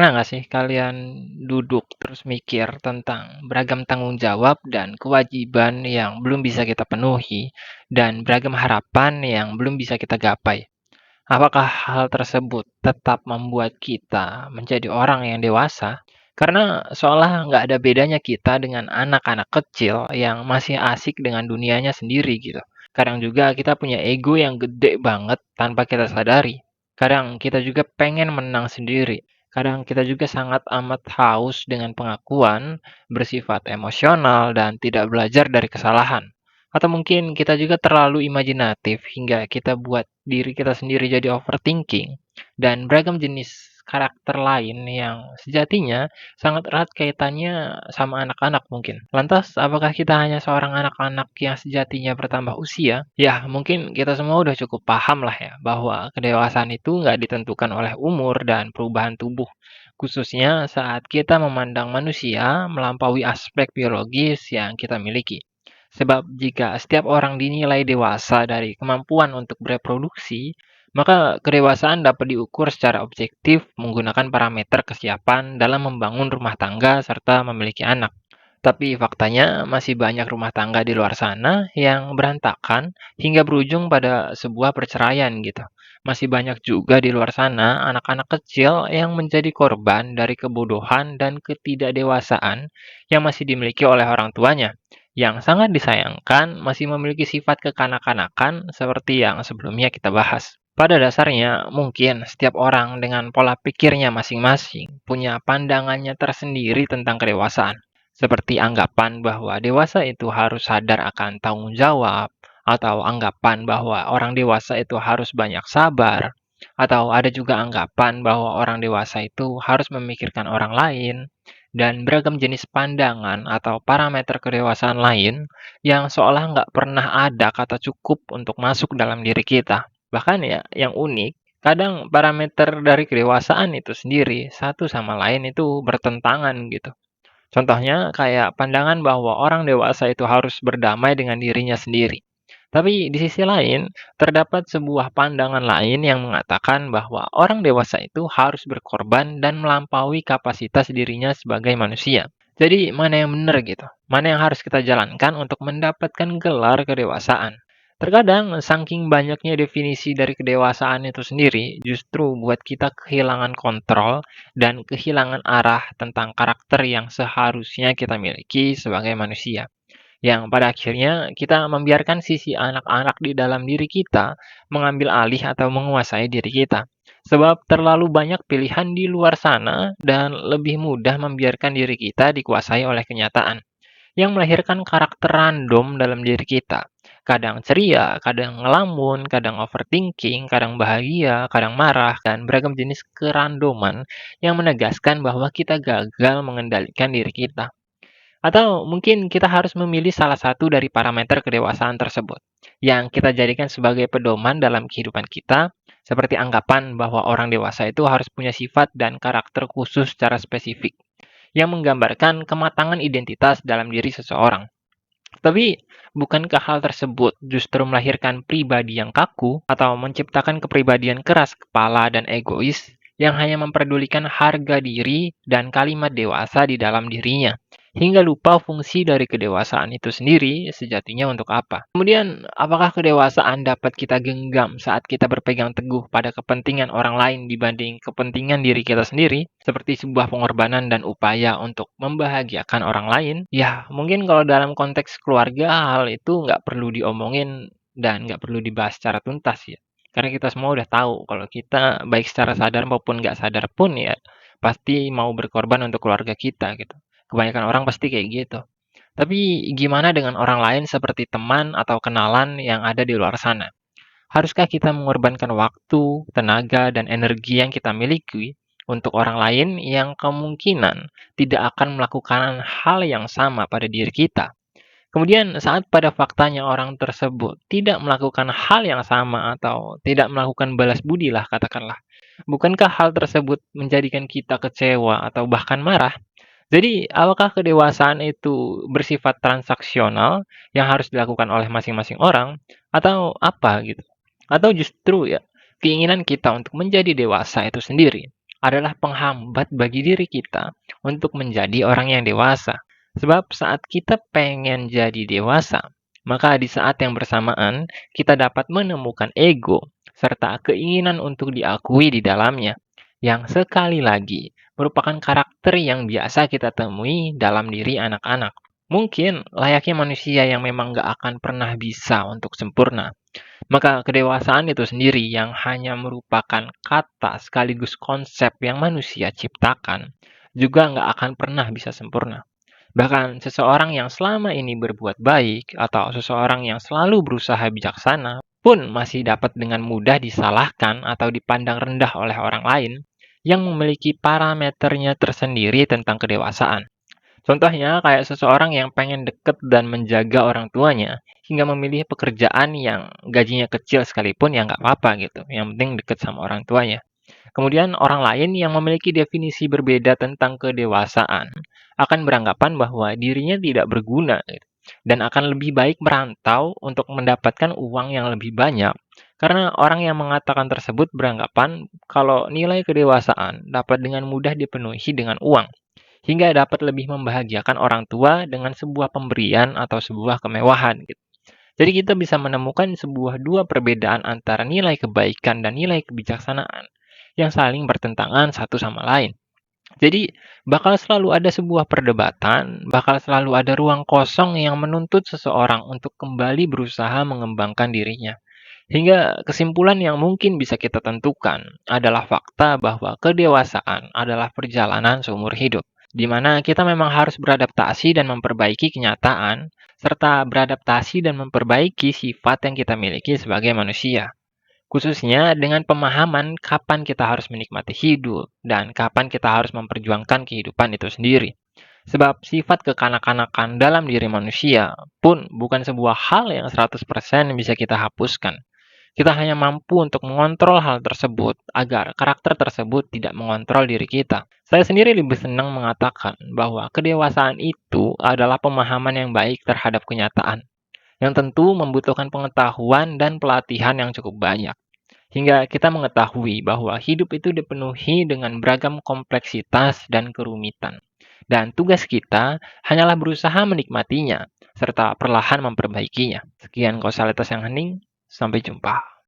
Pernah nggak sih kalian duduk terus mikir tentang beragam tanggung jawab dan kewajiban yang belum bisa kita penuhi, dan beragam harapan yang belum bisa kita gapai? Apakah hal tersebut tetap membuat kita menjadi orang yang dewasa? Karena seolah nggak ada bedanya kita dengan anak-anak kecil yang masih asik dengan dunianya sendiri gitu. Kadang juga kita punya ego yang gede banget tanpa kita sadari. Kadang kita juga pengen menang sendiri. Kadang kita juga sangat amat haus dengan pengakuan, bersifat emosional, dan tidak belajar dari kesalahan. Atau mungkin kita juga terlalu imajinatif hingga kita buat diri kita sendiri jadi overthinking dan beragam jenis karakter lain yang sejatinya sangat erat kaitannya sama anak-anak mungkin. Lantas, apakah kita hanya seorang anak-anak yang sejatinya bertambah usia? Ya, mungkin kita semua udah cukup paham lah ya, bahwa kedewasaan itu nggak ditentukan oleh umur dan perubahan tubuh. Khususnya saat kita memandang manusia melampaui aspek biologis yang kita miliki. Sebab jika setiap orang dinilai dewasa dari kemampuan untuk bereproduksi, maka kedewasaan dapat diukur secara objektif menggunakan parameter kesiapan dalam membangun rumah tangga serta memiliki anak. Tapi faktanya masih banyak rumah tangga di luar sana yang berantakan hingga berujung pada sebuah perceraian gitu. Masih banyak juga di luar sana anak-anak kecil yang menjadi korban dari kebodohan dan ketidakdewasaan yang masih dimiliki oleh orang tuanya. Yang sangat disayangkan masih memiliki sifat kekanak-kanakan seperti yang sebelumnya kita bahas. Pada dasarnya, mungkin setiap orang dengan pola pikirnya masing-masing punya pandangannya tersendiri tentang kedewasaan. Seperti anggapan bahwa dewasa itu harus sadar akan tanggung jawab, atau anggapan bahwa orang dewasa itu harus banyak sabar, atau ada juga anggapan bahwa orang dewasa itu harus memikirkan orang lain, dan beragam jenis pandangan atau parameter kedewasaan lain yang seolah nggak pernah ada kata cukup untuk masuk dalam diri kita. Bahkan ya, yang unik, kadang parameter dari kedewasaan itu sendiri satu sama lain itu bertentangan gitu. Contohnya kayak pandangan bahwa orang dewasa itu harus berdamai dengan dirinya sendiri. Tapi di sisi lain, terdapat sebuah pandangan lain yang mengatakan bahwa orang dewasa itu harus berkorban dan melampaui kapasitas dirinya sebagai manusia. Jadi mana yang benar gitu? Mana yang harus kita jalankan untuk mendapatkan gelar kedewasaan? Terkadang, saking banyaknya definisi dari kedewasaan itu sendiri, justru buat kita kehilangan kontrol dan kehilangan arah tentang karakter yang seharusnya kita miliki sebagai manusia. Yang pada akhirnya kita membiarkan sisi anak-anak di dalam diri kita mengambil alih atau menguasai diri kita. Sebab terlalu banyak pilihan di luar sana dan lebih mudah membiarkan diri kita dikuasai oleh kenyataan yang melahirkan karakter random dalam diri kita. Kadang ceria, kadang ngelamun, kadang overthinking, kadang bahagia, kadang marah, dan beragam jenis kerandoman yang menegaskan bahwa kita gagal mengendalikan diri kita. Atau mungkin kita harus memilih salah satu dari parameter kedewasaan tersebut, yang kita jadikan sebagai pedoman dalam kehidupan kita, seperti anggapan bahwa orang dewasa itu harus punya sifat dan karakter khusus secara spesifik yang menggambarkan kematangan identitas dalam diri seseorang. Tapi, bukankah hal tersebut justru melahirkan pribadi yang kaku atau menciptakan kepribadian keras kepala dan egois yang hanya memperdulikan harga diri dan kalimat dewasa di dalam dirinya, hingga lupa fungsi dari kedewasaan itu sendiri sejatinya untuk apa? Kemudian, apakah kedewasaan dapat kita genggam saat kita berpegang teguh pada kepentingan orang lain dibanding kepentingan diri kita sendiri, seperti sebuah pengorbanan dan upaya untuk membahagiakan orang lain? Ya, mungkin kalau dalam konteks keluarga, hal itu nggak perlu diomongin dan nggak perlu dibahas secara tuntas ya. Karena kita semua udah tahu kalau kita baik secara sadar maupun nggak sadar pun ya pasti mau berkorban untuk keluarga kita gitu. Kebanyakan orang pasti kayak gitu. Tapi gimana dengan orang lain seperti teman atau kenalan yang ada di luar sana? Haruskah kita mengorbankan waktu, tenaga, dan energi yang kita miliki untuk orang lain yang kemungkinan tidak akan melakukan hal yang sama pada diri kita? Kemudian saat pada faktanya orang tersebut tidak melakukan hal yang sama atau tidak melakukan balas budi lah katakanlah. Bukankah hal tersebut menjadikan kita kecewa atau bahkan marah? Jadi, apakah kedewasaan itu bersifat transaksional yang harus dilakukan oleh masing-masing orang atau apa gitu? Atau justru ya keinginan kita untuk menjadi dewasa itu sendiri? adalah penghambat bagi diri kita untuk menjadi orang yang dewasa. Sebab saat kita pengen jadi dewasa, maka di saat yang bersamaan kita dapat menemukan ego serta keinginan untuk diakui di dalamnya, yang sekali lagi merupakan karakter yang biasa kita temui dalam diri anak-anak. Mungkin layaknya manusia yang memang gak akan pernah bisa untuk sempurna. Maka kedewasaan itu sendiri yang hanya merupakan kata sekaligus konsep yang manusia ciptakan, juga nggak akan pernah bisa sempurna. Bahkan seseorang yang selama ini berbuat baik atau seseorang yang selalu berusaha bijaksana pun masih dapat dengan mudah disalahkan atau dipandang rendah oleh orang lain yang memiliki parameternya tersendiri tentang kedewasaan. Contohnya kayak seseorang yang pengen deket dan menjaga orang tuanya, hingga memilih pekerjaan yang gajinya kecil sekalipun ya nggak apa-apa gitu, yang penting deket sama orang tuanya. Kemudian orang lain yang memiliki definisi berbeda tentang kedewasaan akan beranggapan bahwa dirinya tidak berguna gitu, dan akan lebih baik merantau untuk mendapatkan uang yang lebih banyak. Karena orang yang mengatakan tersebut beranggapan kalau nilai kedewasaan dapat dengan mudah dipenuhi dengan uang, hingga dapat lebih membahagiakan orang tua dengan sebuah pemberian atau sebuah kemewahan gitu. Jadi kita bisa menemukan sebuah dua perbedaan antara nilai kebaikan dan nilai kebijaksanaan yang saling bertentangan satu sama lain. Jadi bakal selalu ada sebuah perdebatan, bakal selalu ada ruang kosong yang menuntut seseorang untuk kembali berusaha mengembangkan dirinya. Hingga kesimpulan yang mungkin bisa kita tentukan adalah fakta bahwa kedewasaan adalah perjalanan seumur hidup, di mana kita memang harus beradaptasi dan memperbaiki kenyataan, serta beradaptasi dan memperbaiki sifat yang kita miliki sebagai manusia. Khususnya dengan pemahaman kapan kita harus menikmati hidup dan kapan kita harus memperjuangkan kehidupan itu sendiri. Sebab sifat kekanak-kanakan dalam diri manusia pun bukan sebuah hal yang 100% bisa kita hapuskan. Kita hanya mampu untuk mengontrol hal tersebut agar karakter tersebut tidak mengontrol diri kita. Saya sendiri lebih senang mengatakan bahwa kedewasaan itu adalah pemahaman yang baik terhadap kenyataan, yang tentu membutuhkan pengetahuan dan pelatihan yang cukup banyak. Hingga kita mengetahui bahwa hidup itu dipenuhi dengan beragam kompleksitas dan kerumitan. Dan tugas kita hanyalah berusaha menikmatinya, serta perlahan memperbaikinya. Sekian kausalitas yang hening, sampai jumpa.